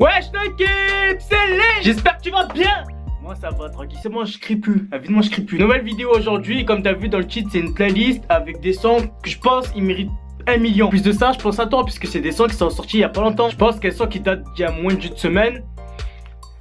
Wesh l'équipe, c'est Lé. J'espère que tu vas bien. Moi ça va tranquille, c'est moi je crie plus. Évidemment je crie plus. Nouvelle vidéo aujourd'hui, comme t'as vu dans le titre, c'est une playlist avec des sons que je pense ils méritent 1 million. Plus de ça, je pense à toi puisque c'est des sons qui sont sortis il y a pas longtemps. Je pense qu'elles sont qui datent d'il y a moins d'une semaine.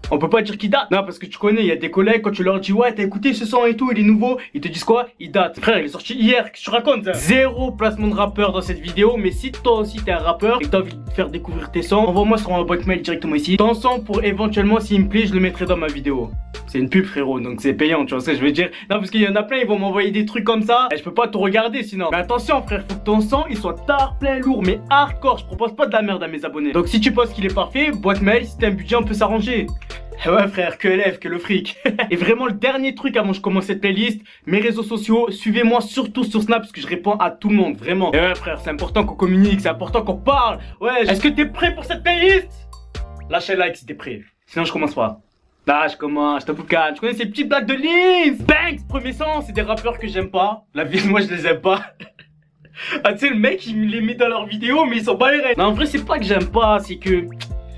On peut pas dire qu'il date. Non, parce que tu connais, il y a des collègues, quand tu leur dis ouais, t'as écouté ce son et tout, il est nouveau, ils te disent quoi? Il date. Frère, il est sorti hier, qu'est-ce que tu racontes ça? Zéro placement de rappeur dans cette vidéo, mais si toi aussi t'es un rappeur et que t'as envie de faire découvrir tes sons, envoie-moi sur ma boîte mail directement ici ton son pour éventuellement, s'il me plaît, je le mettrai dans ma vidéo. C'est une pub, frérot, donc c'est payant, tu vois ce que je veux dire? Non, parce qu'il y en a plein, ils vont m'envoyer des trucs comme ça, et je peux pas tout regarder sinon. Mais attention, frère, faut que ton son il soit tard, plein, lourd, mais hardcore. Je propose pas de la merde à mes abonnés. Donc si tu penses qu'il est parfait, boîte mail, si t'as un budget, on peut s'arranger. Ouais frère, que élève, que le fric. Et vraiment le dernier truc avant que je commence cette playlist, mes réseaux sociaux, suivez-moi surtout sur Snap parce que je réponds à tout le monde, vraiment. Et ouais frère, c'est important qu'on communique, c'est important qu'on parle. Ouais, est-ce que t'es prêt pour cette playlist? Lâche un like si t'es prêt, sinon je commence pas. Là je commence, je t'aboucane, je connais ces petites blagues de Linz. Banks, premier son, c'est des rappeurs que j'aime pas. La vie, moi je les aime pas. Ah tu sais le mec il me les met dans leurs vidéos mais ils sont pas les rênes. Non en vrai c'est pas que j'aime pas, c'est que...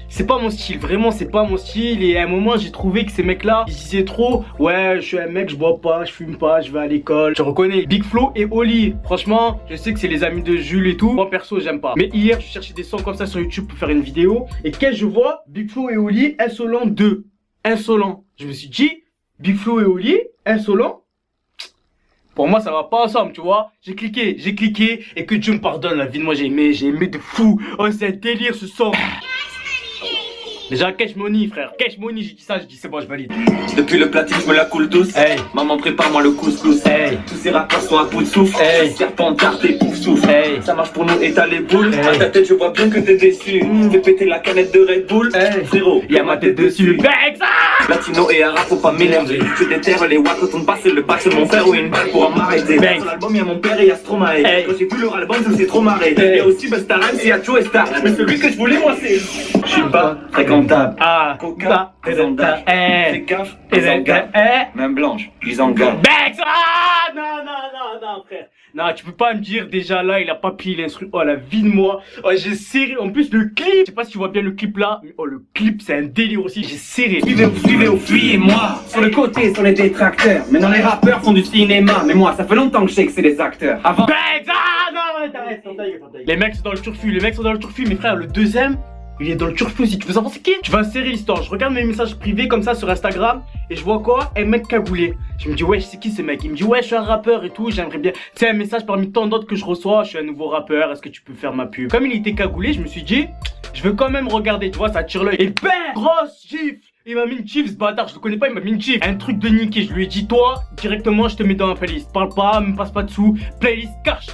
c'est pas mon style, vraiment c'est pas mon style. Et à un moment j'ai trouvé que ces mecs là ils disaient trop ouais je suis un mec, je bois pas, je fume pas, je vais à l'école. Je reconnais Big Flo et Oli. Franchement je sais que c'est les amis de Jules et tout. Moi perso j'aime pas. Mais hier je cherchais des sons comme ça sur YouTube pour faire une vidéo. Et qu'est-ce que je vois? Big Flo et Oli, Insolent 2. Insolent. Je me suis dit Big Flo et Oli, Insolent. Pour moi ça va pas ensemble tu vois. J'ai cliqué et que Dieu me pardonne, la vie de moi j'ai aimé de fou. Oh c'est un délire ce son. Déjà Cash Money frère, Cash Money, j'ai dit ça, j'ai dit c'est bon je valide. Depuis le platine je me la coule douce. Hey. Maman prépare-moi le couscous. Hey. Tous ces rappeurs sont à bout de souffle. Hey. Serpent d'art et pouf souffle. Hey. Ça marche pour nous et t'as les boules. Hey. À ta tête je vois bien que t'es déçu. Fais péter la canette de Red Bull. Hey. Frérot, Y'a ma tête dessus. Banks. Latino et arabe faut pas mélanger. Je déterre les watts quand on passe le bac c'est mon frère ou une balle pour en m'arrêter. Banks. Sur l'album y'a mon père et y'a Stromae. Hey. Quand j'ai vu leur album je me suis trop marré. Hey. Y'a aussi Busta Rhymes et y'a Joe Star. Mais celui que je voulais moi c'est... Je suis pas fréquentable. Ah. Coca, présentable. C'est caf, ils en gagnent. Même blanche, ils en gagnent. Banks. Ah non frère. Non tu peux pas me dire déjà là il a pas pris l'instru. Oh la vie de moi. Oh j'ai serré. En plus le clip, je sais pas si tu vois bien le clip là. Mais oh le clip c'est un délire aussi. J'ai serré. Suivez, fuyez-moi. Sur le côté, sur les détracteurs. Maintenant les rappeurs font du cinéma. Mais moi, ça fait longtemps que je sais que c'est des acteurs. Avant. Banks. Ah non t'arrêtes. Les mecs sont dans le turfu, mes frères le deuxième. Il est dans le turfu aussi, tu veux savoir c'est qui? Tu vas insérer l'histoire, je regarde mes messages privés comme ça sur Instagram. Et je vois quoi? Un mec cagoulé. Je me dis ouais c'est qui ce mec? Il me dit ouais je suis un rappeur et tout, j'aimerais bien. C'est un message parmi tant d'autres que je reçois. Je suis un nouveau rappeur, est-ce que tu peux faire ma pub? Comme il était cagoulé, je me suis dit je veux quand même regarder, tu vois ça tire l'œil. Et bam, grosse gifle. Il m'a mis une gifle ce bâtard, je le connais pas, il m'a mis une gifle. Un truc de niqué, je lui ai dit toi directement je te mets dans la playlist. Parle pas, me passe pas dessous, playlist cash.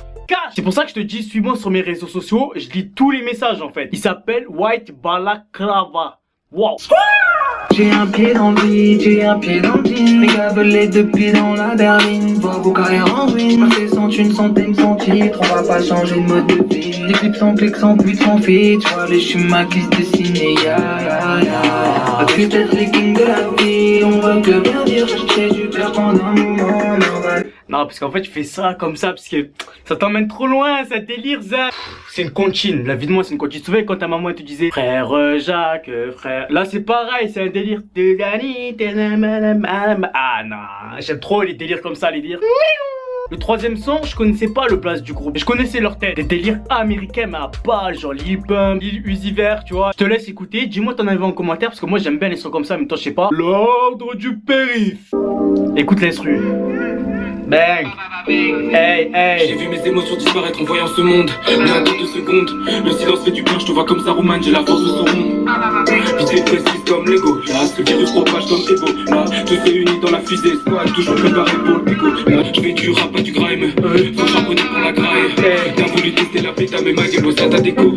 C'est pour ça que je te dis, suis-moi sur mes réseaux sociaux, je lis tous les messages en fait. Il s'appelle White Balaclava. Wow. J'ai un pied dans le vide, j'ai un pied dans le jean. Mes gars veulent les deux pieds dans la berline. Vois vos carrières en ruine. Marqué sans une centaine sans titre. On va pas changer de mode de vie. Les clips sans clics, sans but, sans fit. Tu vois les schémas qui se dessinent, ya. Tu peut-être les kings de la vie. On veut que bien dire, chercher du clair pendant un moment. Non, parce qu'en fait, tu fais ça comme ça, parce que ça t'emmène trop loin, ça délire, ça. C'est une comptine, la vie de moi, c'est une comptine. Tu te souviens quand ta maman elle te disait frère Jacques, frère. Là, c'est pareil, c'est un délire. Ah non, j'aime trop les délires comme ça, les délires. Le troisième son, je connaissais pas le place du groupe. Je connaissais leur tête. Des délires américains, mais à balle, genre Lil Pump, Lil Uzi Vert, tu vois. Je te laisse écouter. Dis-moi ton avis en commentaire, parce que moi j'aime bien les sons comme ça, mais toi je sais pas. L'ordre du périph'. Écoute l'instru. Bang. Hey, hey. J'ai vu mes émotions disparaître en voyant ce monde. Mais en 2 secondes, le silence fait du bien. Je te vois comme ça, Roman, j'ai la force de son rond. Vite précise comme Lego. Là, ce virus propage comme Ebo. Là, tous réunis dans la fusée. Squad, toujours préparé pour le pico. Là, je fais du rap, pas du grime. Faut charbonner pour la graille. T'as voulu tester la péta, mais ma gueule, ça ta déco.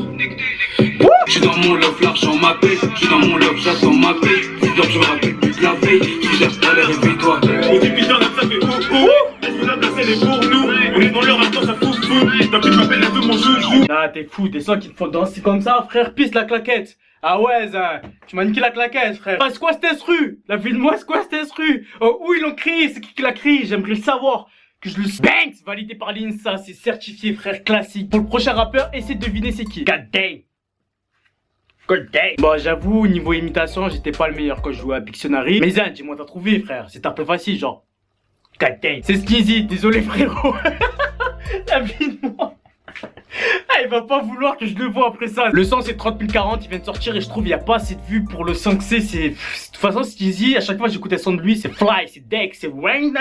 J'suis dans mon love, l'argent m'appelle. J'suis dans mon love, j'attends ma paix. Si donc je me rappelle plus de la veille. Je cherche pas les réveille-toi. Au début d'un ça fait oh. Est-ce que la place elle est pour nous? On est dans leur attente, ça fout fou. T'as plus de m'appeler, elle veut mon joujou. Ah, t'es fou, des sons qui te font danser comme ça, frère, pisse la claquette. Ah ouais, ça, tu m'as niqué la claquette, frère. Ah, c'est quoi cet instru? La vie de moi, c'est quoi cet instru? Oh, où ils l'ont crié? C'est qui l'a crié? J'aimerais le savoir. Que je le Banks, validé par l'INSA, c'est certifié, frère, classique. Pour le prochain rappeur, essaie de deviner c'est qui. God damn. Bon, j'avoue, niveau imitation, j'étais pas le meilleur quand je jouais à Pictionary. Mais Zan, dis-moi, t'as trouvé, frère. C'est un peu facile, genre. C'est Sneezy, désolé, frérot. La vie de moi. Ah, il va pas vouloir que je le vois après ça. Le son c'est 30 040, il vient de sortir et je trouve il y a pas assez de vues pour le 5C. C'est... De toute façon Sneezy, à chaque fois j'écoutais le son de lui, c'est Fly, c'est Dex, c'est Rain,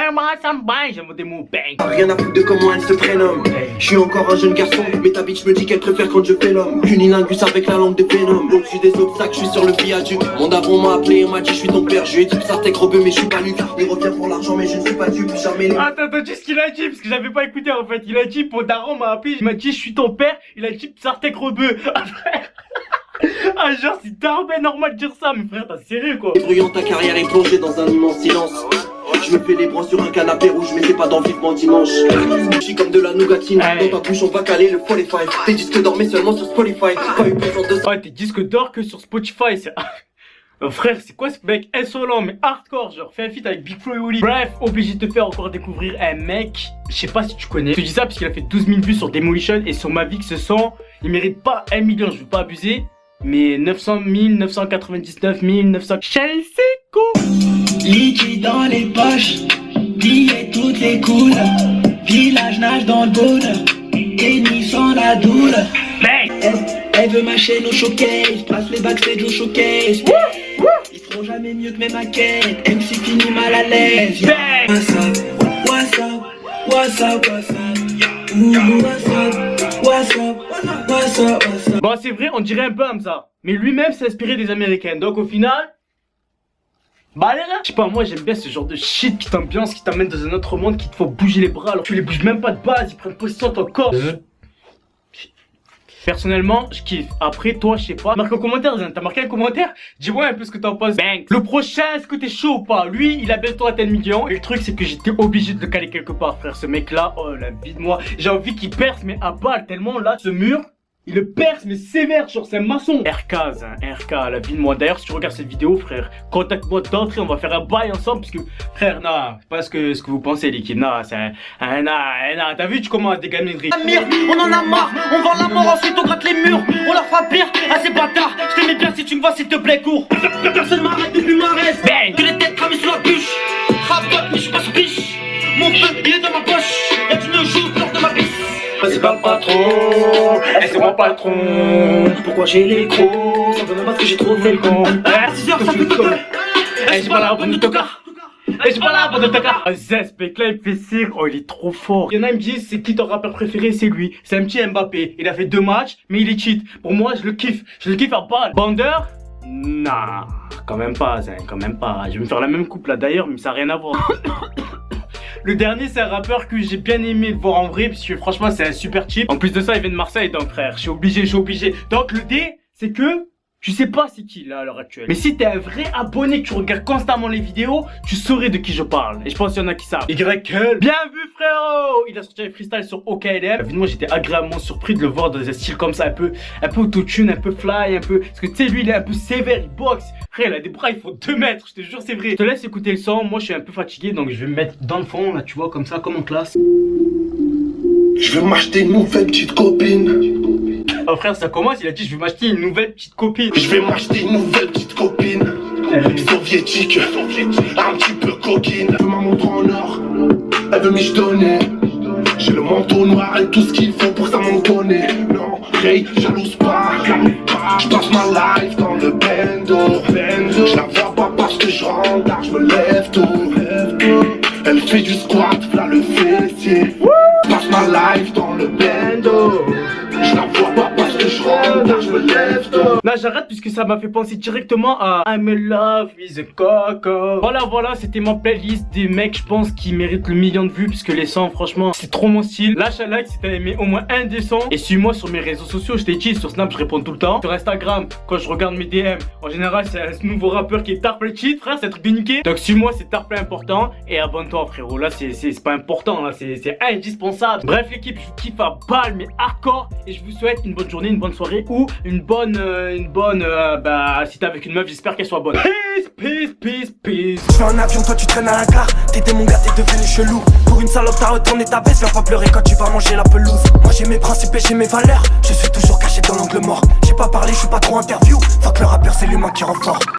j'aime des mots bang. Rien à foutre de comment elle se prénomme. Je suis encore un jeune garçon, mais ta bitch me dit qu'elle préfère quand je fais l'homme. Unilingus avec la langue de Venom. Au-dessus des obstacles, je suis sur le viaduc. Mon daron m'a appelé et m'a dit je suis ton père. Je lui ai dit ça t'es gros mais je suis pas Luc. Il revient pour l'argent mais je ne suis pas dupe, jamais. Attends, dis ce qu'il a dit parce que j'avais pas écouté en fait. Il a dit mon daron m'a appelé, il m'a dit je suis ton père. Il a dit Sartek rebeu. Ah genre c'est tarbé normal de dire ça, mais frère t'as sérieux quoi. Bruyant, ta carrière est plongée dans un immense silence. Je me fais les bras sur un canapé rouge, mais c'est pas dans vivement dimanche. Je suis comme de la nougatine, dans ta bouche on va caler le Spotify. Tes disques dormaient seulement sur Spotify. Pas eu besoin de ça. Ouais, tes disques d'or que sur Spotify, c'est... frère, c'est quoi ce mec insolent mais hardcore, genre fais un feat avec Big Flo et Oli. Bref, obligé de te faire encore découvrir un mec, je sais pas si tu connais. Je te dis ça parce qu'il a fait 12 000 vues sur Demolition et sur Mavic ce son, il mérite pas 1 million, je veux pas abuser, mais 900 000, 999 000, 900... Chelsea go. Liquide dans les poches, billets toutes les couleurs, village nage dans le bonheur, tennis sans la douleur. Elle veut mâcher nos showcases, passe les backstage au showcase. Ils feront jamais mieux que mes maquettes, MC fini mal à l'aise. What's up, what's up, what's up, what's up, what's up, what's up, what's up, what's up. Bon c'est vrai, on dirait un peu Hamza, mais lui-même s'est inspiré des Américains, donc au final... Bah allez là. Je sais pas, moi j'aime bien ce genre de shit qui t'ambiance, qui t'amène dans un autre monde, qui te faut bouger les bras alors que tu les bouges même pas de base, ils prennent position dans ton corps. Personnellement, je kiffe. Après, toi, je sais pas. Marque un commentaire, Zan. T'as marqué un commentaire? Dis-moi un peu ce que t'en penses. Bang. Le prochain, est-ce que t'es chaud ou pas? Lui, il a bientôt atteint le million. Et le truc, c'est que j'étais obligé de le caler quelque part, frère. Ce mec-là, oh la vie de moi. J'ai envie qu'il perce, mais à balle. Tellement là, ce mur, il le perce, mais sévère, genre c'est un maçon. RK, Zan. RK, la vie de moi. D'ailleurs, si tu regardes cette vidéo, frère, contacte-moi d'entrée. On va faire un bail ensemble. Parce que, frère, non, c'est pas ce que vous pensez, l'équipe. Non, c'est un. T'as vu, tu commences des gamineries. Amir, on en a marre, on vend la mort, ensuite on gratte les murs. On leur fera pire à ces bâtards. Je t'aimais bien si tu me vois, s'il te plaît, cours. Que personne m'arrête depuis ma reste. Que les têtes cramées sous la bûche. Rapote, mais je suis pas sous biche. Mon feu, il est dans ma poche. Y'a du ne joue, fleur de ma pisse. Vas-y parle pas trop, c'est moi patron. Pourquoi j'ai les crocs? Ça veut même pas que j'ai trop fait le con. À 6h ça peut te coller. Et j'ai pas la bonne de tocard. Et j'ai pas la bonne de tocard. Zest, ce mec là il fait cire, oh il est trop fort. Il y en a qui me disent c'est qui ton rappeur préféré, c'est lui. C'est un petit Mbappé, il a fait 2 matchs mais il est cheat. Pour moi je le kiffe à balle. Bandeur? Nah, quand même pas, quand même pas. Je vais me faire la même coupe là d'ailleurs mais ça a rien à voir. Le dernier c'est un rappeur que j'ai bien aimé le voir en vrai parce que franchement c'est un super cheap. En plus de ça il vient de Marseille donc frère, je suis obligé. Donc le D c'est que tu sais pas c'est qui là à l'heure actuelle. Mais si t'es un vrai abonné que tu regardes constamment les vidéos, tu saurais de qui je parle. Et je pense qu'il y en a qui savent. YL. Bien vu frérot. Il a sorti un freestyle sur OKLM. Évidemment j'étais agréablement surpris de le voir dans un style comme ça, un peu autotune, un peu fly, un peu... Parce que tu sais lui il est un peu sévère, il boxe. Frère il a des bras, il faut 2 mètres, je te jure c'est vrai. Je te laisse écouter le son, moi je suis un peu fatigué donc je vais me mettre dans le fond là tu vois comme ça, comme en classe. Je vais m'acheter une nouvelle petite copine. Oh frère ça commence, il a dit je vais m'acheter une nouvelle petite copine. Je vais m'acheter une nouvelle petite copine. Soviétique, un petit peu coquine. Elle veut ma montre en or, elle veut michetonner. J'ai le manteau noir et tout ce qu'il faut pour ça m'en donner. Non, Ray, jalouse pas. Je passe ma life dans le bendo. Je la vois pas parce que je rentre tard, je me lève tôt. Elle fait du squat, v'là le fessier. Je passe ma life dans le bendo. Je la vois pas parce que je rentre tard, je me lève tôt. Là j'arrête puisque ça m'a fait penser directement à I'm in love with a coco. Voilà, c'était ma playlist des mecs je pense qui méritent le million de vues puisque les sons franchement c'est trop mon style. Lâche un like si t'as aimé au moins un des sons. Et suis-moi sur mes réseaux sociaux, je t'ai dit sur Snap je réponds tout le temps. Sur Instagram quand je regarde mes DM, en général c'est un nouveau rappeur qui est Tarplay Cheat frère, c'est un truc de niqué. Donc suis-moi c'est Tarplay important et abonne-toi frérot. Là c'est pas important là, c'est indispensable. Bref l'équipe je vous kiffe à balle mais hardcore. Et je vous souhaite une bonne journée, une bonne soirée ou une bonne une bonne, bah si t'es avec une meuf, j'espère qu'elle soit bonne. Peace, peace, peace, peace. Je fais un avion, toi tu traînes à la gare. T'étais mon gars, t'es devenu chelou. Pour une salope, t'as retourné ta veste. Viens pas pleurer quand tu vas manger la pelouse. Moi j'ai mes principes et j'ai mes valeurs. Je suis toujours caché dans l'angle mort. J'ai pas parlé, je suis pas trop interview. Fuck le rappeur, c'est l'humain qui rend fort.